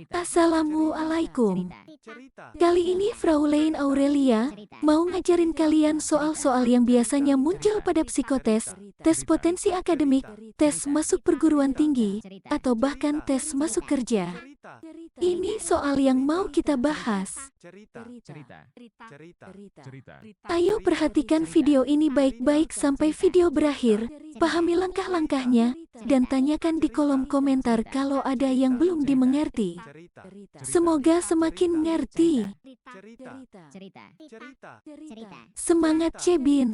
Assalamualaikum. Kali ini Fraulein Aurelia mau ngajarin kalian soal-soal yang biasanya muncul pada psikotes, tes potensi akademik, tes masuk perguruan tinggi, atau bahkan tes masuk kerja. Ini soal yang mau kita bahas. Ayo perhatikan video ini baik-baik sampai video berakhir, pahami langkah-langkahnya, dan tanyakan di kolom komentar kalau ada yang belum dimengerti. Semoga semakin ngerti. Semangat Cebin.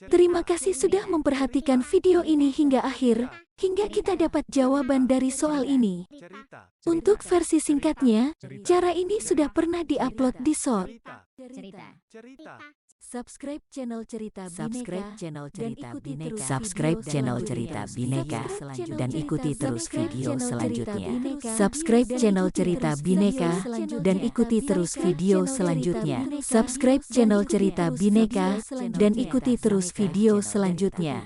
Terima kasih sudah memperhatikan video ini hingga akhir, hingga kita dapat jawaban dari soal ini. Untuk versi singkatnya, cara ini sudah pernah diupload di SOT. Subscribe channel Cerita Bineka dan ikuti terus video selanjutnya. Subscribe channel Cerita Bineka dan ikuti terus video selanjutnya. Subscribe channel Cerita Bineka dan ikuti terus video selanjutnya.